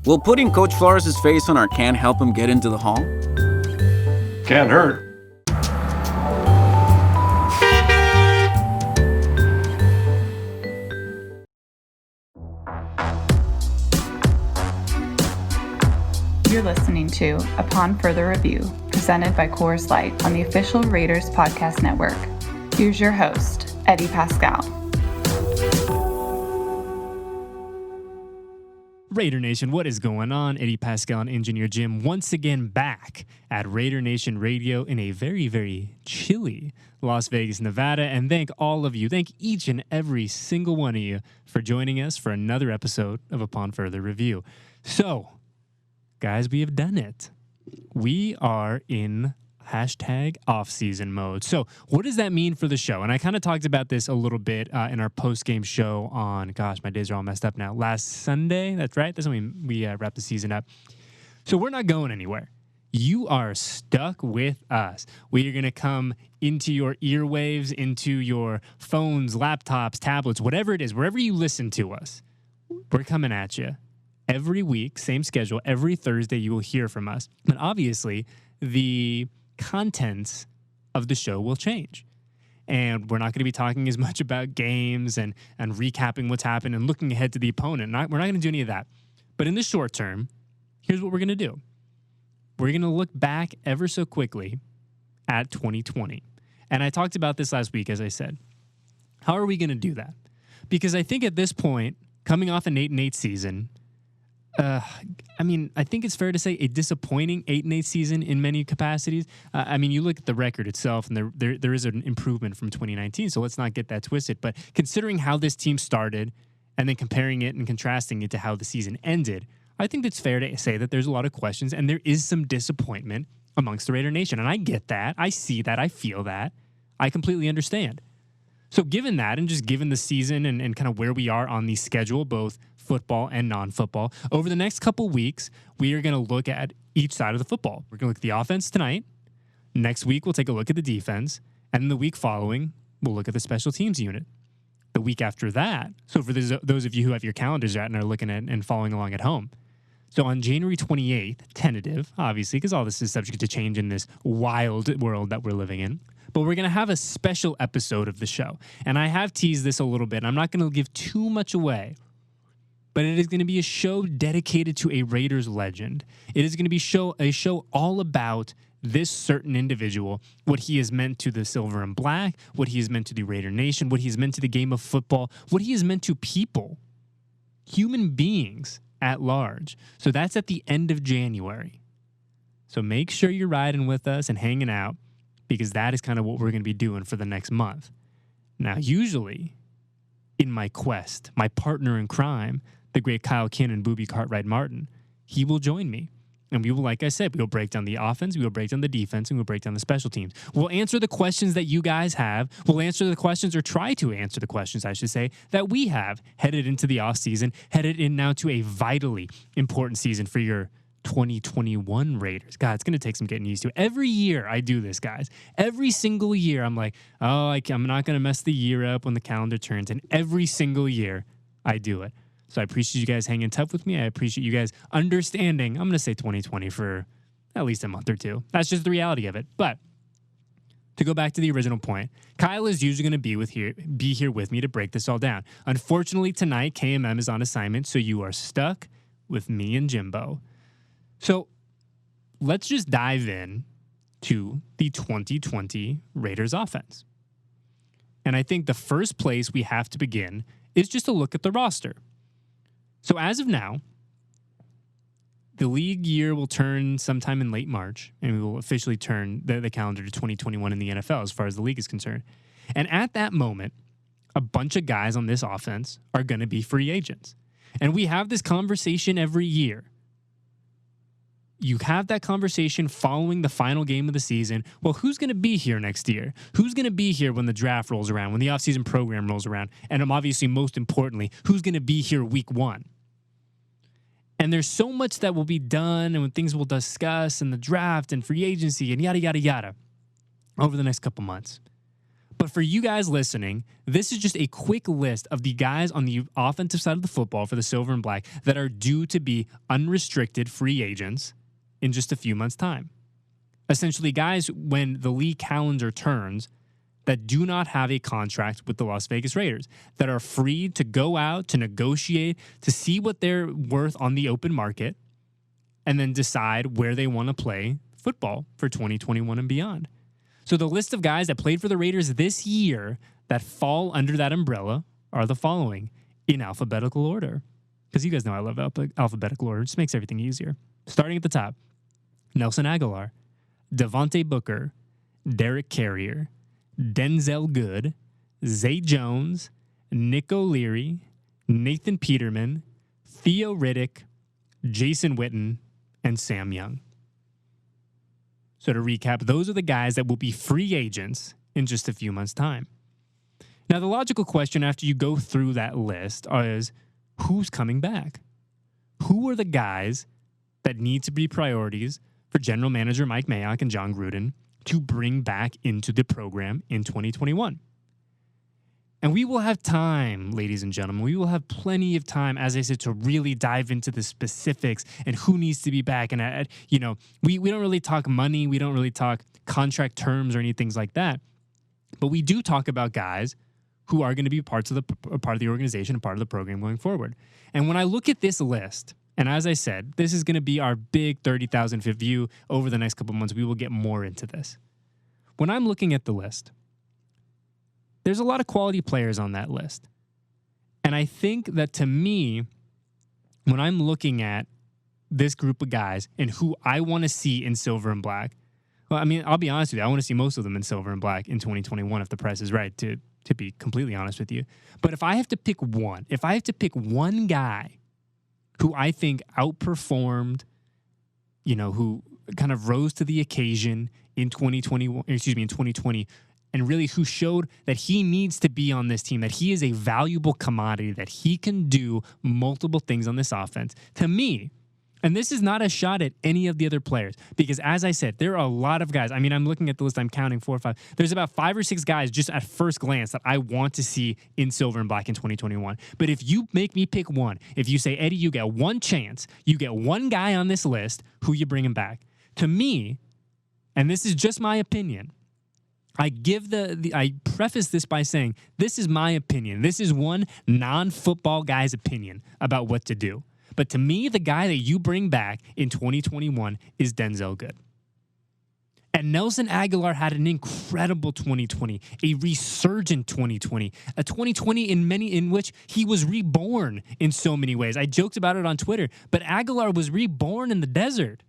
Will putting Coach Flores' face on our can help him get into the hall? Can't hurt. You're listening to Upon Further Review, presented by Coors Light on the official Raiders Podcast Network. Here's your host, Eddie Paskal. Raider Nation, what is going on? Eddie Paskal and Engineer Jim once again back at Raider Nation Radio in a very, very chilly Las Vegas, Nevada. And thank all of you, thank each and every single one of you for joining us for another episode of Upon Further Review. So, guys, we have done it. We are in #offseason mode. So what does that mean for the show? And I kind of talked about this a little bit in our post-game show on, gosh, my days are all messed up now. Last Sunday, that's right. That's when we wrapped the season up. So we're not going anywhere. You are stuck with us. We are going to come into your earwaves, into your phones, laptops, tablets, whatever it is, wherever you listen to us. We're coming at you. Every week, same schedule. Every Thursday, you will hear from us. But obviously, the contents of the show will change. And we're not going to be talking as much about games and recapping what's happened and looking ahead to the opponent. We're not going to do any of that. But in the short term, here's what we're going to do. We're going to look back ever so quickly at 2020. And I talked about this last week, as I said. How are we going to do that? Because I think at this point, coming off an 8-8 season, I think it's fair to say a disappointing 8-8 season in many capacities. You look at the record itself, and there is an improvement from 2019, so let's not get that twisted. But considering how this team started and then comparing it and contrasting it to how the season ended, I think it's fair to say that there's a lot of questions and there is some disappointment amongst the Raider Nation. And I get that. I see that. I feel that. I completely understand. So given that, and just given the season and kind of where we are on the schedule, both football and non-football, over the next couple weeks, we are going to look at each side of the football. We're going to look at the offense tonight. Next week, we'll take a look at the defense. And then the week following, we'll look at the special teams unit. The week after that, so for those of you who have your calendars out and are looking at and following along at home, so on January 28th, tentative, obviously, because all this is subject to change in this wild world that we're living in, but we're going to have a special episode of the show. And I have teased this a little bit. I'm not going to give too much away, but it is going to be a show dedicated to a Raiders legend. It is going to be a show all about this certain individual, what he has meant to the silver and black, what he has meant to the Raider Nation, what he has meant to the game of football, what he has meant to people, human beings at large. So that's at the end of January. So make sure you're riding with us and hanging out, because that is kind of what we're going to be doing for the next month. Now, usually, in my quest, my partner in crime, the great Kyle Kinnan, Booby Cartwright Martin, he will join me. And we will, like I said, we will break down the offense, we will break down the defense, and we'll break down the special teams. We'll answer the questions that you guys have. We'll answer the questions, or try to answer the questions, I should say, that we have headed into the offseason, headed in now to a vitally important season for your 2021 Raiders. God, it's going to take some getting used to. Every year I do this, guys. Every single year I'm like, I'm not going to mess the year up when the calendar turns. And every single year I do it. So I appreciate you guys hanging tough with me. I appreciate you guys understanding. I'm going to say 2020 for at least a month or two. That's just the reality of it. But to go back to the original point, Kyle is usually going to be here with me to break this all down. Unfortunately, tonight, KMM is on assignment, so you are stuck with me and Jimbo. So let's just dive in to the 2020 Raiders offense. And I think the first place we have to begin is just to look at the roster. So as of now, the league year will turn sometime in late March, and we will officially turn the calendar to 2021 in the NFL as far as the league is concerned. And at that moment, a bunch of guys on this offense are going to be free agents. And we have this conversation every year. You have that conversation following the final game of the season. Well, who's going to be here next year? Who's going to be here when the draft rolls around, when the offseason program rolls around? And obviously, most importantly, who's going to be here week one? And there's so much that will be done and when things we'll discuss and the draft and free agency and yada, yada, yada over the next couple months. But for you guys listening, this is just a quick list of the guys on the offensive side of the football for the Silver and Black that are due to be unrestricted free agents in just a few months' time. Essentially, guys, when the league calendar turns, that do not have a contract with the Las Vegas Raiders, that are free to go out, to negotiate, to see what they're worth on the open market, and then decide where they want to play football for 2021 and beyond. So the list of guys that played for the Raiders this year that fall under that umbrella are the following in alphabetical order. Because you guys know I love alphabetical order. It just makes everything easier. Starting at the top, Nelson Aguilar, Devontae Booker, Derek Carrier, Denzel Good, Zay Jones, Nick O'Leary, Nathan Peterman, Theo Riddick, Jason Witten, and Sam Young. So to recap, those are the guys that will be free agents in just a few months' time. Now, the logical question after you go through that list is, who's coming back? Who are the guys that need to be priorities for General Manager Mike Mayock and John Gruden to bring back into the program in 2021? And we will have time, ladies and gentlemen. We will have plenty of time, as I said, to really dive into the specifics and who needs to be back. And, we don't really talk money. We don't really talk contract terms or anything like that. But we do talk about guys who are going to be part of the organization and part of the program going forward. And when I look at this list, and as I said, this is going to be our big 30,000-foot view over the next couple of months. We will get more into this. When I'm looking at the list, there's a lot of quality players on that list. And I think that to me, when I'm looking at this group of guys and who I want to see in silver and black, well, I mean, I'll be honest with you, I want to see most of them in silver and black in 2021 if the price is right, to be completely honest with you. But if I have to pick one guy who I think outperformed, who kind of rose to the occasion in 2020, and really who showed that he needs to be on this team, that he is a valuable commodity, that he can do multiple things on this offense. To me, and this is not a shot at any of the other players, because as I said, there are a lot of guys. I mean, I'm looking at the list, I'm counting 4 or 5. There's about 5 or 6 guys just at first glance that I want to see in silver and black in 2021. But if you make me pick one, if you say, Eddie, you get one chance, you get one guy on this list, who you bringing back? To me, and this is just my opinion, I preface this by saying, this is my opinion. This is one non-football guy's opinion about what to do. But to me, the guy that you bring back in 2021 is Denzel Good. And Nelson Aguilar had an incredible 2020, a resurgent 2020, a 2020 in which he was reborn in so many ways. I joked about it on Twitter, but Aguilar was reborn in the desert.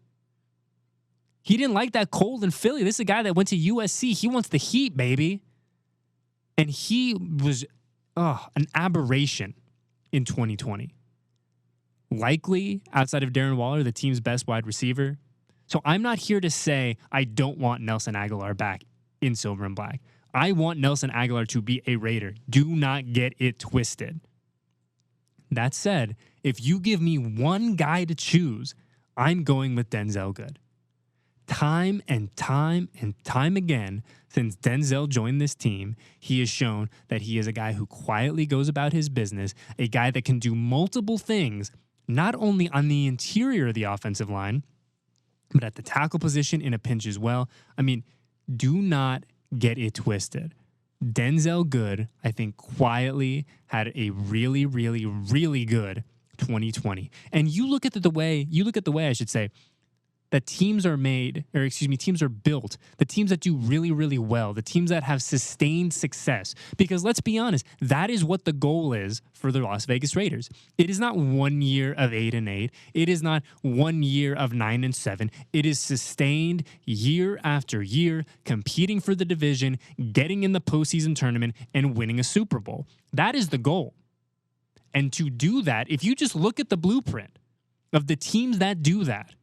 He didn't like that cold in Philly. This is a guy that went to USC. He wants the heat, baby. And he was an aberration in 2020. Likely, outside of Darren Waller, the team's best wide receiver. So I'm not here to say I don't want Nelson Aguilar back in silver and black. I want Nelson Aguilar to be a Raider. Do not get it twisted. That said, if you give me one guy to choose, I'm going with Denzel Good. Time and time and time again, since Denzel joined this team, he has shown that he is a guy who quietly goes about his business, a guy that can do multiple things, not only on the interior of the offensive line, but at the tackle position in a pinch as well. I mean, do not get it twisted. Denzel Good, I think, quietly had a really, really, really good 2020. And you look at the way, I should say, that teams are built, the teams that do really, really well, the teams that have sustained success. Because let's be honest, that is what the goal is for the Las Vegas Raiders. It is not 1 year of 8-8. It is not 1 year of 9-7. It is sustained year after year, competing for the division, getting in the postseason tournament, and winning a Super Bowl. That is the goal. And to do that, if you just look at the blueprint of the teams that do that,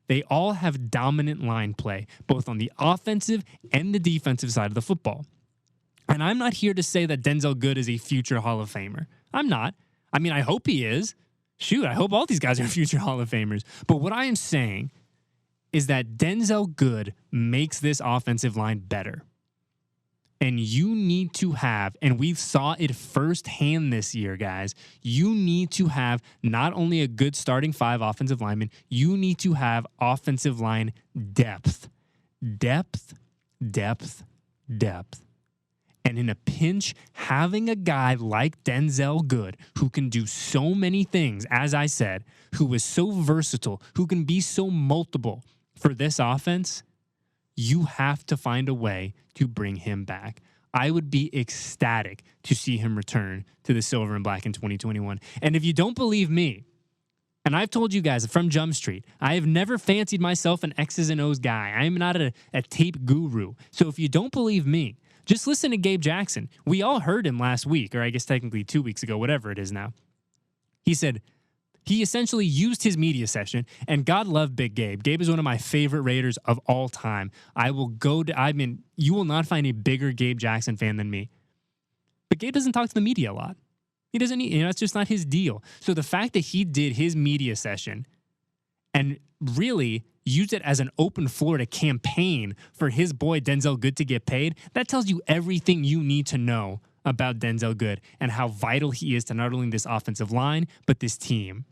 they all have dominant line play, both on the offensive and the defensive side of the football. And I'm not here to say that Denzel Good is a future Hall of Famer. I'm not. I mean, I hope he is. Shoot, I hope all these guys are future Hall of Famers. But what I am saying is that Denzel Good makes this offensive line better. And you need to have, and we saw it firsthand this year, guys, you need to have not only a good starting 5 offensive linemen, you need to have offensive line depth. Depth, depth, depth. And in a pinch, having a guy like Denzel Good, who can do so many things, as I said, who is so versatile, who can be so multiple for this offense, you have to find a way to bring him back. I would be ecstatic to see him return to the silver and black in 2021. And if you don't believe me, and I've told you guys from Jump Street, I have never fancied myself an X's and O's guy. I am not a tape guru. So if you don't believe me, just listen to Gabe Jackson. We all heard him last week, or I guess technically 2 weeks ago, whatever it is now. He said, he essentially used his media session, and God love Big Gabe. Gabe is one of my favorite Raiders of all time. You will not find a bigger Gabe Jackson fan than me. But Gabe doesn't talk to the media a lot. He doesn't, it's just not his deal. So the fact that he did his media session and really used it as an open floor to campaign for his boy Denzel Good to get paid, that tells you everything you need to know about Denzel Good and how vital he is to not only this offensive line, but this team.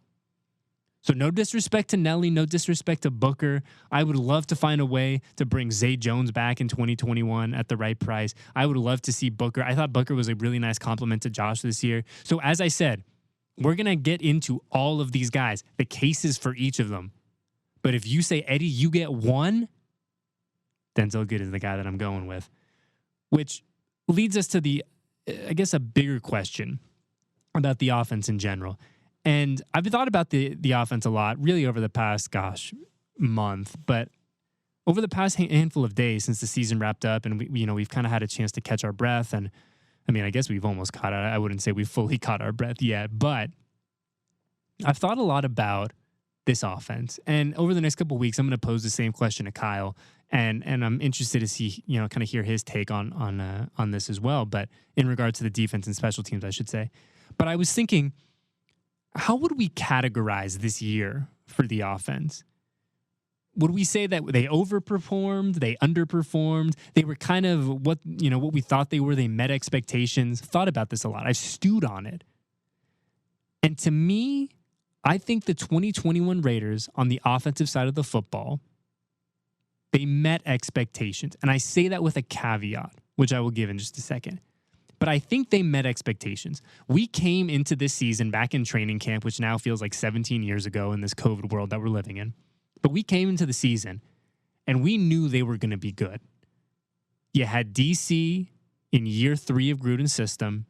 So no disrespect to Nelly, no disrespect to Booker. I would love to find a way to bring Zay Jones back in 2021 at the right price. I would love to see Booker. I thought Booker was a really nice compliment to Josh this year. So as I said, we're going to get into all of these guys, the cases for each of them. But if you say, Eddie, you get one, Denzel Good is the guy that I'm going with. Which leads us to I guess, a bigger question about the offense in general. And I've thought about the offense a lot, really over the past, month. But over the past handful of days since the season wrapped up, and we've kind of had a chance to catch our breath. And I mean, I guess we've almost caught it. I wouldn't say we've fully caught our breath yet, but I've thought a lot about this offense. And over the next couple of weeks, I'm going to pose the same question to Kyle, and I'm interested to see, kind of hear his take on this as well. But in regards to the defense and special teams, I should say. But I was thinking, how would we categorize this year for the offense? Would we say that they overperformed, they underperformed, they were kind of what we thought they were, they met expectations? Thought about this a lot. I've stewed on it. And to me, I think the 2021 Raiders on the offensive side of the football, they met expectations. And I say that with a caveat, which I will give in just a second. But I think they met expectations. We came into this season back in training camp, which now feels like 17 years ago in this COVID world that we're living in. But we came into the season, and we knew they were going to be good. You had DC in year 3 of Gruden's system.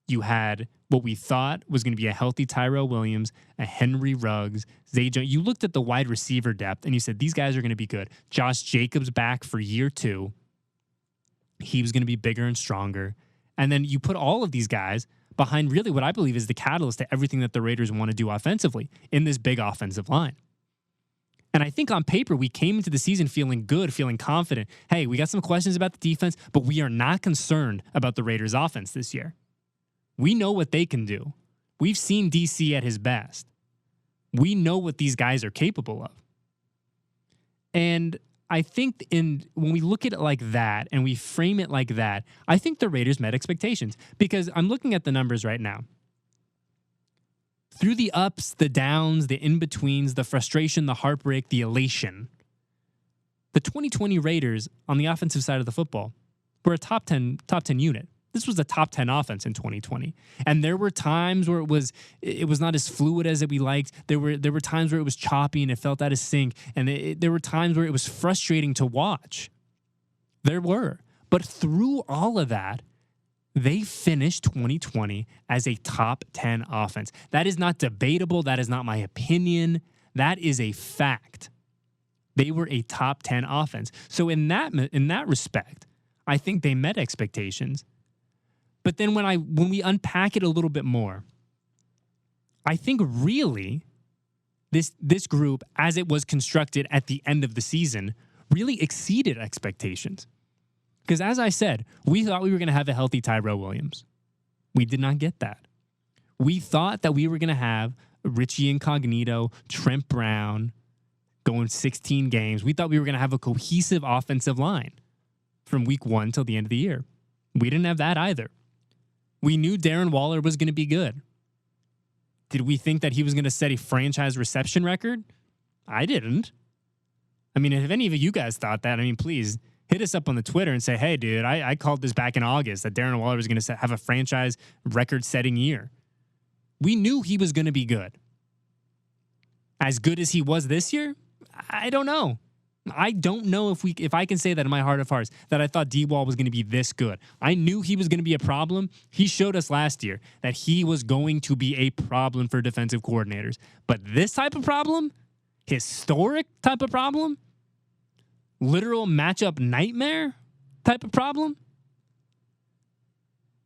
You had what we thought was going to be a healthy Tyrell Williams, a Henry Ruggs, Zay Jones. You looked at the wide receiver depth, and you said, these guys are going to be good. Josh Jacobs back for year 2. He was going to be bigger and stronger. And then you put all of these guys behind really what I believe is the catalyst to everything that the Raiders want to do offensively in this big offensive line. And I think on paper, we came into the season feeling good, feeling confident. Hey, we got some questions about the defense, but we are not concerned about the Raiders offense this year. We know what they can do. We've seen DC at his best. We know what these guys are capable of. And I think when we look at it like that and we frame it like that, I think the Raiders met expectations, because I'm looking at the numbers right now. Through the ups, the downs, the in-betweens, the frustration, the heartbreak, the elation, the 2020 Raiders on the offensive side of the football were a top 10 unit. This was a top 10 offense in 2020. And there were times where it was not as fluid as we liked. There were times where it was choppy and it felt out of sync. And there were times where it was frustrating to watch. There were. But through all of that, they finished 2020 as a top 10 offense. That is not debatable. That is not my opinion. That is a fact. They were a top 10 offense. So in that respect, I think they met expectations. But then when we unpack it a little bit more, I think really this group, as it was constructed at the end of the season, really exceeded expectations. Because as I said, we thought we were going to have a healthy Tyrell Williams. We did not get that. We thought that we were going to have Richie Incognito, Trent Brown going 16 games. We thought we were going to have a cohesive offensive line from week 1 till the end of the year. We didn't have that either. We knew Darren Waller was going to be good. Did we think that he was going to set a franchise reception record? I didn't. I mean, if any of you guys thought that, I mean, please hit us up on the Twitter and say, hey, dude, I called this back in August that Darren Waller was going to have a franchise record-setting year. We knew he was going to be good. As good as he was this year? I don't know. I don't know if I can say that in my heart of hearts, that I thought D-Wall was going to be this good. I knew he was going to be a problem. He showed us last year that he was going to be a problem for defensive coordinators. But this type of problem, historic type of problem, literal matchup nightmare type of problem,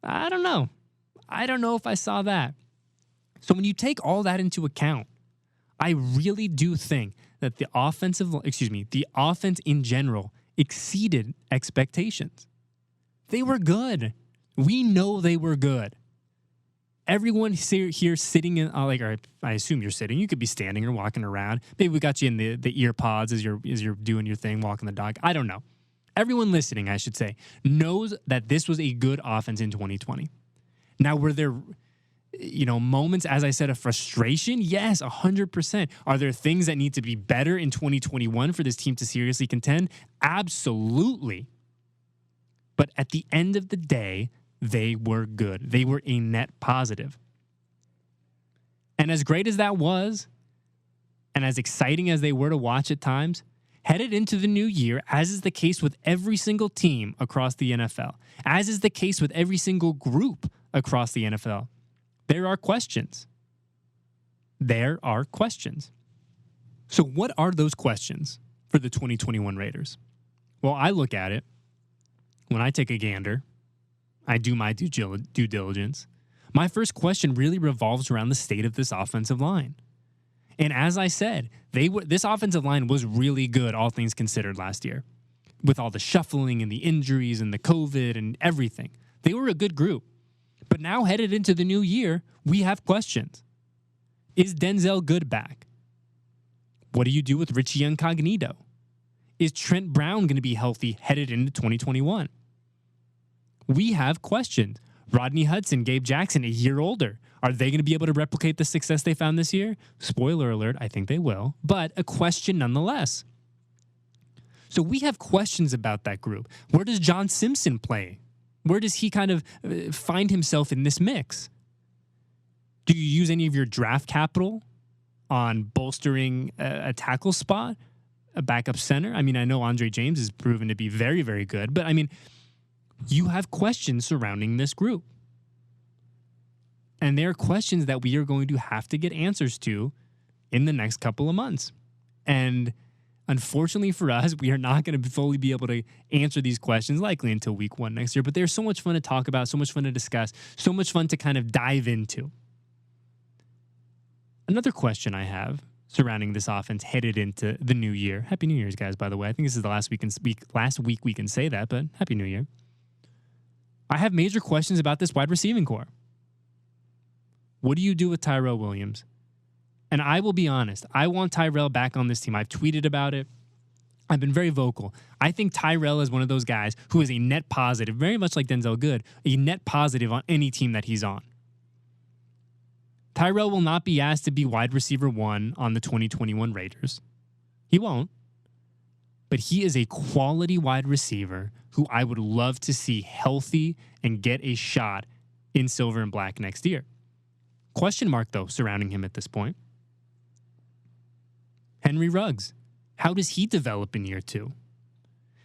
I don't know. I don't know if I saw that. So when you take all that into account, I really do think that the offense in general exceeded expectations. They were good. We know they were good. Everyone here sitting in, or I assume you're sitting. You could be standing or walking around. Maybe we got you in the ear pods as you're doing your thing, walking the dog. I don't know. Everyone listening, I should say, knows that this was a good offense in 2020. Now, were there moments, as I said, of frustration? Yes, 100%. Are there things that need to be better in 2021 for this team to seriously contend? Absolutely. But at the end of the day, they were good. They were a net positive. And as great as that was, and as exciting as they were to watch at times, headed into the new year, as is the case with every single team across the NFL, as is the case with every single group across the NFL, there are questions. There are questions. So what are those questions for the 2021 Raiders? Well, I look at it. When I take a gander, I do my due diligence. My first question really revolves around the state of this offensive line. And as I said, this offensive line was really good, all things considered, last year. With all the shuffling and the injuries and the COVID and everything. They were a good group. But now headed into the new year, we have questions. Is Denzel Good back? What do you do with Richie Incognito? Is Trent Brown going to be healthy headed into 2021? We have questions. Rodney Hudson, Gabe Jackson, a year older. Are they going to be able to replicate the success they found this year? Spoiler alert, I think they will. But a question nonetheless. So we have questions about that group. Where does John Simpson play? Where does he kind of find himself in this mix? Do you use any of your draft capital on bolstering a tackle spot, a backup center? I mean, I know Andre James is proven to be very, very good, but I mean, you have questions surrounding this group. And there are questions that we are going to have to get answers to in the next couple of months. And unfortunately for us, we are not going to fully be able to answer these questions likely until week 1 next year. But they're so much fun to talk about, so much fun to discuss, so much fun to kind of dive into. Another question I have surrounding this offense headed into the new year. Happy New Year's, guys, by the way. I think this is the last week we can say that, but Happy New Year. I have major questions about this wide receiving core. What do you do with Tyrell Williams? And I will be honest, I want Tyrell back on this team. I've tweeted about it. I've been very vocal. I think Tyrell is one of those guys who is a net positive, very much like Denzel Good, a net positive on any team that he's on. Tyrell will not be asked to be wide receiver 1 on the 2021 Raiders. He won't. But he is a quality wide receiver who I would love to see healthy and get a shot in silver and black next year. Question mark, though, surrounding him at this point. Henry Ruggs. How does he develop in year 2?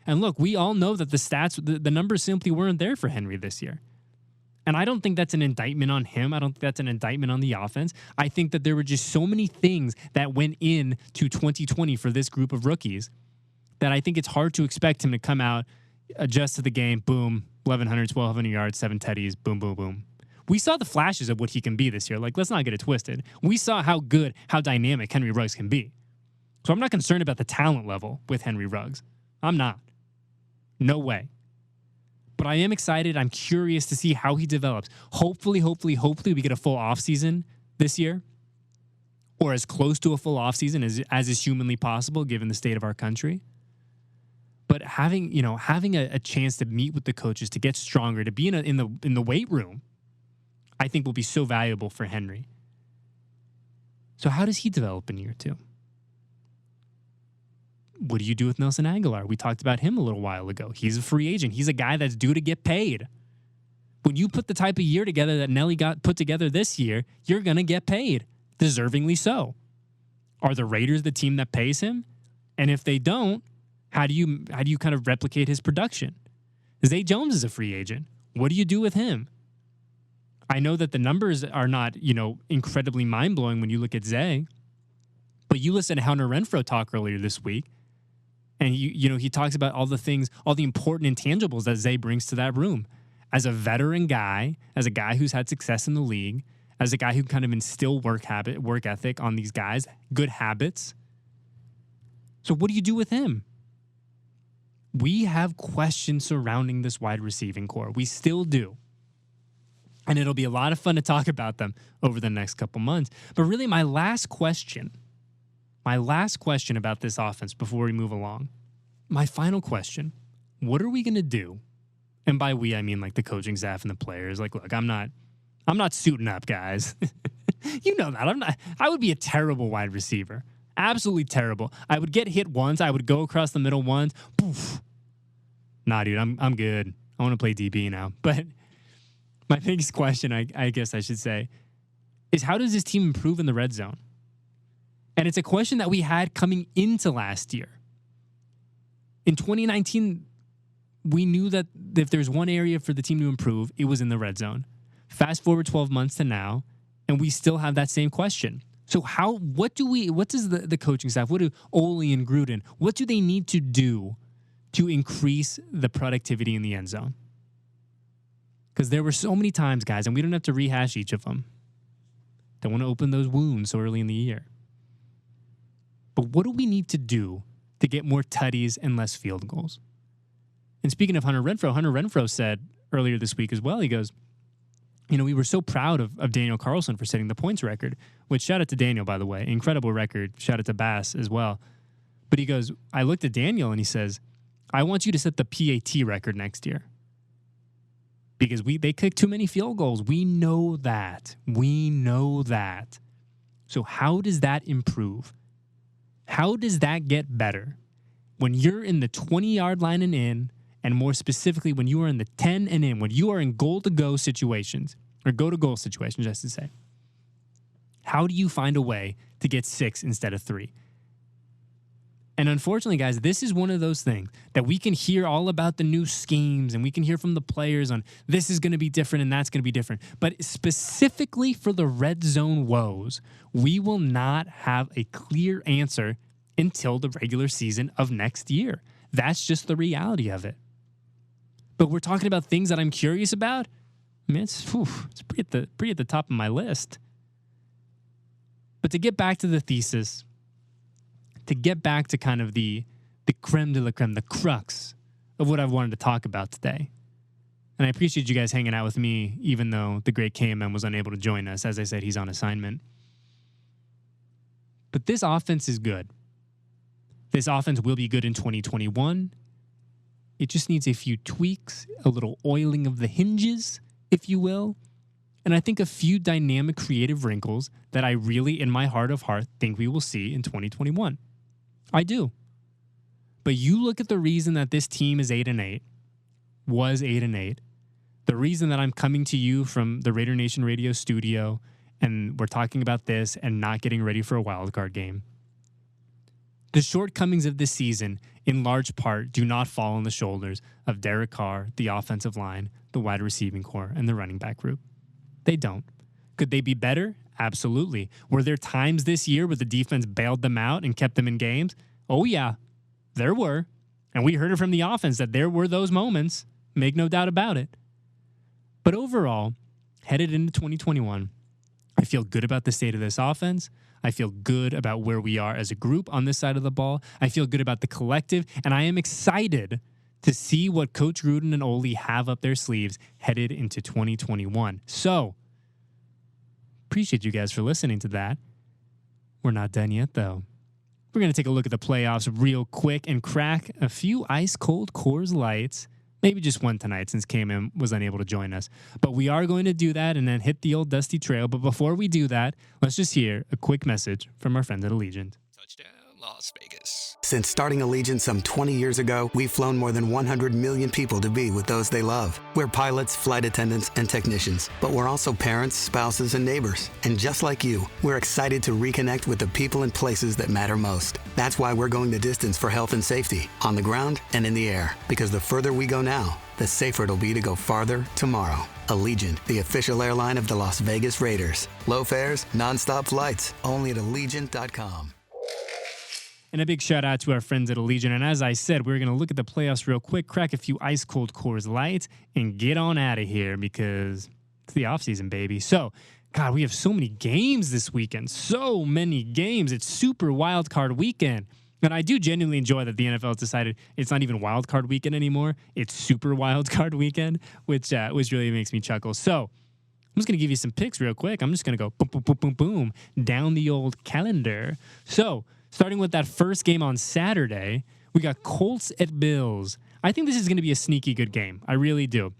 And look, we all know that the stats, the numbers simply weren't there for Henry this year. And I don't think that's an indictment on him. I don't think that's an indictment on the offense. I think that there were just so many things that went into 2020 for this group of rookies that I think it's hard to expect him to come out, adjust to the game, boom, 1,100, 1,200 yards, 7 tutties, boom, boom, boom. We saw the flashes of what he can be this year. Like, let's not get it twisted. We saw how good, how dynamic Henry Ruggs can be. So I'm not concerned about the talent level with Henry Ruggs. I'm not. No way. But I am excited. I'm curious to see how he develops. Hopefully, we get a full offseason this year, or as close to a full offseason as is humanly possible given the state of our country. But having a chance to meet with the coaches, to get stronger, to be in the weight room, I think will be so valuable for Henry. So how does he develop in year 2? What do you do with Nelson Aguilar? We talked about him a little while ago. He's a free agent. He's a guy that's due to get paid. When you put the type of year together that Nelly got put together this year, you're going to get paid, deservingly so. Are the Raiders the team that pays him? And if they don't, how do you kind of replicate his production? Zay Jones is a free agent. What do you do with him? I know that the numbers are not, incredibly mind-blowing when you look at Zay, but you listen to Hunter Renfrow talk earlier this week, and he talks about all the things, all the important intangibles that Zay brings to that room. As a veteran guy, as a guy who's had success in the league, as a guy who kind of instill work ethic on these guys, good habits. So what do you do with him? We have questions surrounding this wide receiving core. We still do. And it'll be a lot of fun to talk about them over the next couple months. But really, my last question about this offense before we move along, my final question, what are we going to do? And by we, I mean like the coaching staff and the players. Like, look, I'm not suiting up, guys. You know that. I would be a terrible wide receiver. Absolutely terrible. I would get hit once. I would go across the middle once. Poof. Nah, dude, I'm good. I want to play DB now. But my biggest question, I guess I should say, is how does this team improve in the red zone? And it's a question that we had coming into last year. In 2019, we knew that if there's one area for the team to improve, it was in the red zone. Fast forward 12 months to now, and we still have that same question. So what does the coaching staff, what do Ole and Gruden, what do they need to do to increase the productivity in the end zone? Because there were so many times, guys, and we don't have to rehash each of them. Don't want to open those wounds so early in the year. But what do we need to do to get more tutties and less field goals? And speaking of Hunter Renfrow said earlier this week as well, he goes, we were so proud of Daniel Carlson for setting the points record, which shout out to Daniel, by the way, incredible record. Shout out to Bass as well. But he goes, I looked at Daniel and he says, I want you to set the PAT record next year. Because they kick too many field goals. We know that. So how does that improve? How does that get better? When you're in the 20-yard line and in, and more specifically, when you are in the 10 and in, when you are in goal-to-go situations, or go-to-goal situations, I should say, how do you find a way to get 6 instead of 3? And unfortunately, guys, this is one of those things that we can hear all about the new schemes, and we can hear from the players on this is going to be different and that's going to be different. But specifically for the red zone woes, we will not have a clear answer until the regular season of next year. That's just the reality of it. But we're talking about things that I'm curious about. I mean, it's pretty at the top of my list. But to get back to the thesis, to get back to kind of the creme de la creme, the crux of what I've wanted to talk about today. And I appreciate you guys hanging out with me, even though the great KMM was unable to join us. As I said, he's on assignment. But this offense is good. This offense will be good in 2021. It just needs a few tweaks, a little oiling of the hinges, if you will. And I think a few dynamic, creative wrinkles that I really, in my heart of heart, think we will see in 2021. I do. But you look at the reason that this team is 8-8, was 8-8, the reason that I'm coming to you from the Raider Nation radio studio and we're talking about this and not getting ready for a wildcard game. The shortcomings of this season, in large part, do not fall on the shoulders of Derek Carr, the offensive line, the wide receiving core, and the running back group. They don't. Could they be better? Absolutely. Were there times this year where the defense bailed them out and kept them in games? Oh, yeah, there were. And we heard it from the offense that there were those moments. Make no doubt about it. But overall, headed into 2021, I feel good about the state of this offense. I feel good about where we are as a group on this side of the ball. I feel good about the collective, and I am excited to see what Coach Gruden and Ole have up their sleeves headed into 2021. So, appreciate you guys for listening to that. We're not done yet, though. we're going to take a look at the playoffs real quick and crack a few ice-cold Coors Lights. Maybe just one tonight since KMM was unable to join us. But we are going to do that and then hit the old dusty trail. But before we do that, let's just hear a quick message from our friends at Allegiant. Touchdown, Las Vegas. Since starting Allegiant some 20 years ago, we've flown more than 100 million people to be with those they love. We're pilots, flight attendants, and technicians. But we're also parents, spouses, and neighbors. And just like you, we're excited to reconnect with the people and places that matter most. That's why we're going the distance for health and safety, on the ground and in the air. Because the further we go now, the safer it'll be to go farther tomorrow. Allegiant, the official airline of the Las Vegas Raiders. Low fares, nonstop flights, only at Allegiant.com. And a big shout out to our friends at Allegiant. And as I said, we're going to look at the playoffs real quick, crack a few ice-cold Coors Lights, and get on out of here because it's the offseason, baby. So, God, we have so many games this weekend. So many games. It's super wild card weekend. And I do genuinely enjoy that the NFL has decided it's not even wild card weekend anymore. It's super wild card weekend, which really makes me chuckle. So, I'm just going to give you some picks real quick. I'm just going to go boom, boom, boom, boom, boom down the old calendar. So, starting with that first game on Saturday, we got Colts at Bills. I think this is going to be a sneaky good game. I really do.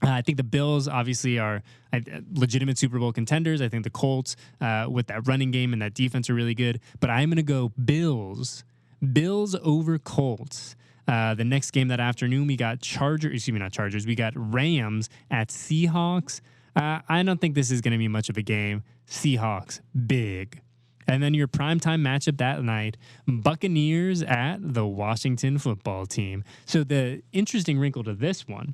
I think the Bills obviously are legitimate Super Bowl contenders. I think the Colts with that running game and that defense are really good. But I'm going to go Bills. Bills over Colts. The next game that afternoon, we got We got Rams at Seahawks. I don't think this is going to be much of a game. Seahawks, big. And then your primetime matchup that night, Buccaneers at the Washington football team. So the interesting wrinkle to this one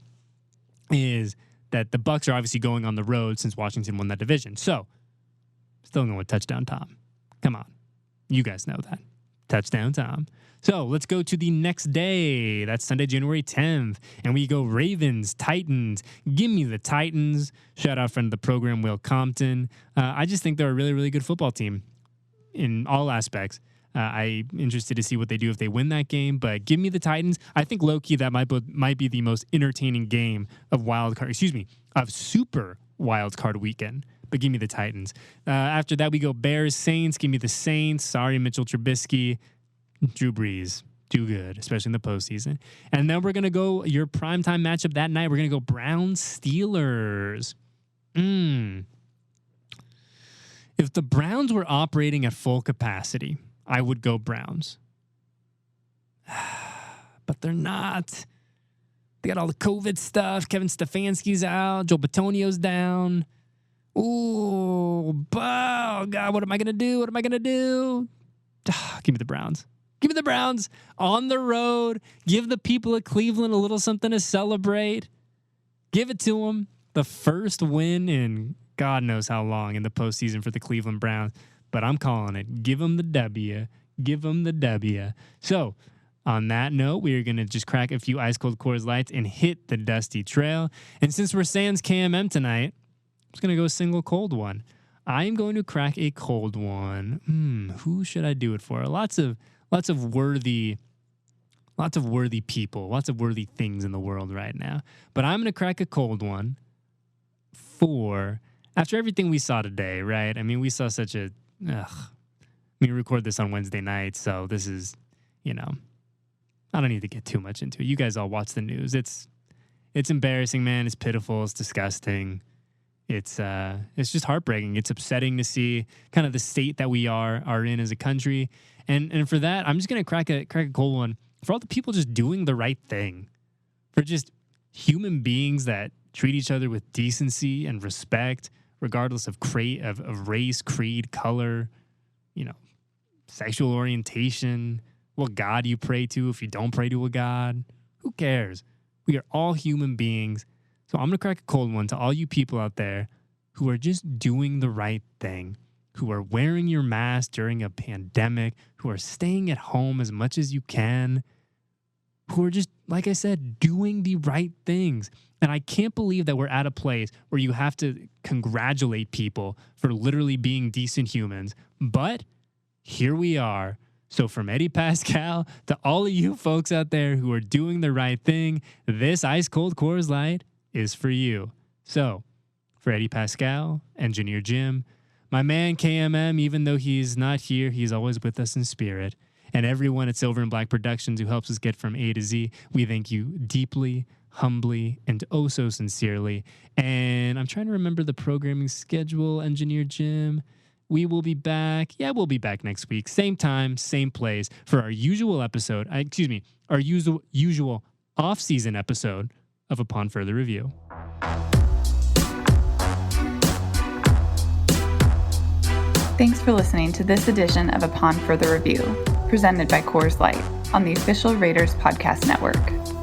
is that the Bucs are obviously going on the road since Washington won that division. So still going with touchdown Tom. Come on. You guys know that. Touchdown Tom. So let's go to the next day. That's Sunday, January 10th. And we go Ravens, Titans. Give me the Titans. Shout out friend of the program, Will Compton. I just think they're a really, really good football team in all aspects. I'm interested to see what they do if they win that game, but give me the Titans. I think low-key that might be the most entertaining game of super wild card weekend, but give me the Titans. After that, we go Bears, Saints. Give me the Saints. Sorry, Mitchell Trubisky. Drew Brees. Do good, especially in the postseason. And then we're going to go your primetime matchup that night. We're going to go Browns, Steelers. If the Browns were operating at full capacity, I would go Browns. But they're not. They got all the COVID stuff. Kevin Stefanski's out. Joe Bitonio's down. Oh, God, what am I going to do? Give me the Browns. Give me the Browns on the road. Give the people of Cleveland a little something to celebrate. Give it to them. The first win in God knows how long in the postseason for the Cleveland Browns, but I'm calling it. Give them the W. Give them the W. So, on that note, we are going to just crack a few ice-cold Coors Lights and hit the dusty trail. And since we're sans KMM tonight, I'm just going to go a single cold one. I'm going to crack a cold one. Who should I do it for? Lots of worthy people, lots of worthy things in the world right now. But I'm going to crack a cold one for... After everything we saw today, right? I mean, we saw such a... We record this on Wednesday night, so this is, I don't need to get too much into it. You guys all watch the news. It's embarrassing, man. It's pitiful. It's disgusting. It's just heartbreaking. It's upsetting to see kind of the state that we are in as a country. And for that, I'm just going to crack a cold one for all the people just doing the right thing. For just human beings that treat each other with decency and respect, regardless of race, creed, color, sexual orientation, what God you pray to. If you don't pray to a God, who cares? We are all human beings. So I'm going to crack a cold one to all you people out there who are just doing the right thing, who are wearing your mask during a pandemic, who are staying at home as much as you can, who are just, like I said, doing the right things. And I can't believe that we're at a place where you have to congratulate people for literally being decent humans. But here we are. So from Eddie Paskal to all of you folks out there who are doing the right thing, this ice-cold Coors Light is for you. So for Eddie Paskal, Engineer Jim, My man KMM, even though he's not here, he's always with us in spirit. And everyone at Silver and Black Productions who helps us get from A to Z, we thank you deeply, humbly, and oh so sincerely. And I'm trying to remember the programming schedule, Engineer Jim. We will be back. Yeah, we'll be back next week. Same time, same place for our usual episode. Our usual off-season episode of Upon Further Review. Thanks for listening to this edition of Upon Further Review, presented by Coors Light on the official Raiders Podcast Network.